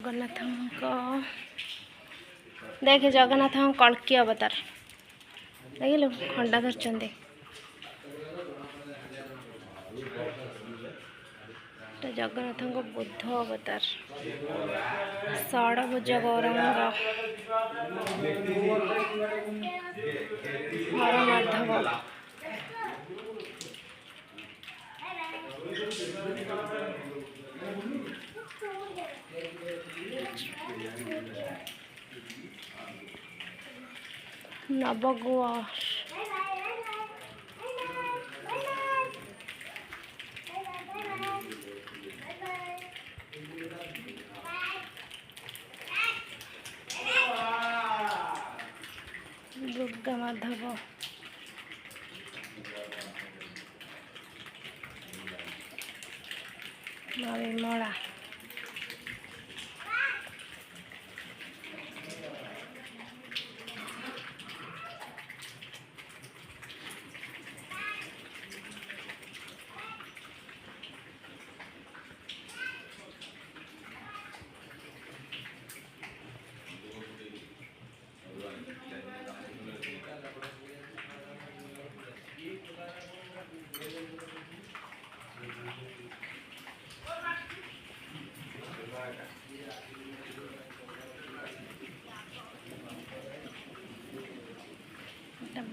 जगन्नाथ देख जगन्नाथ कल्की अवतार देखिलु खंडा धरचंदी जगन्नाथ बुद्ध अवतार षडभुज गौरांग हर माधव नवकुश दुर्गा माधव विमला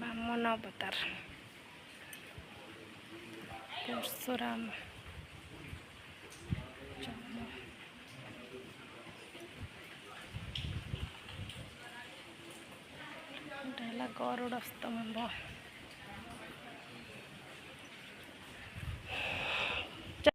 बामन अवतार परशुराम गरुड़ स्तंभ।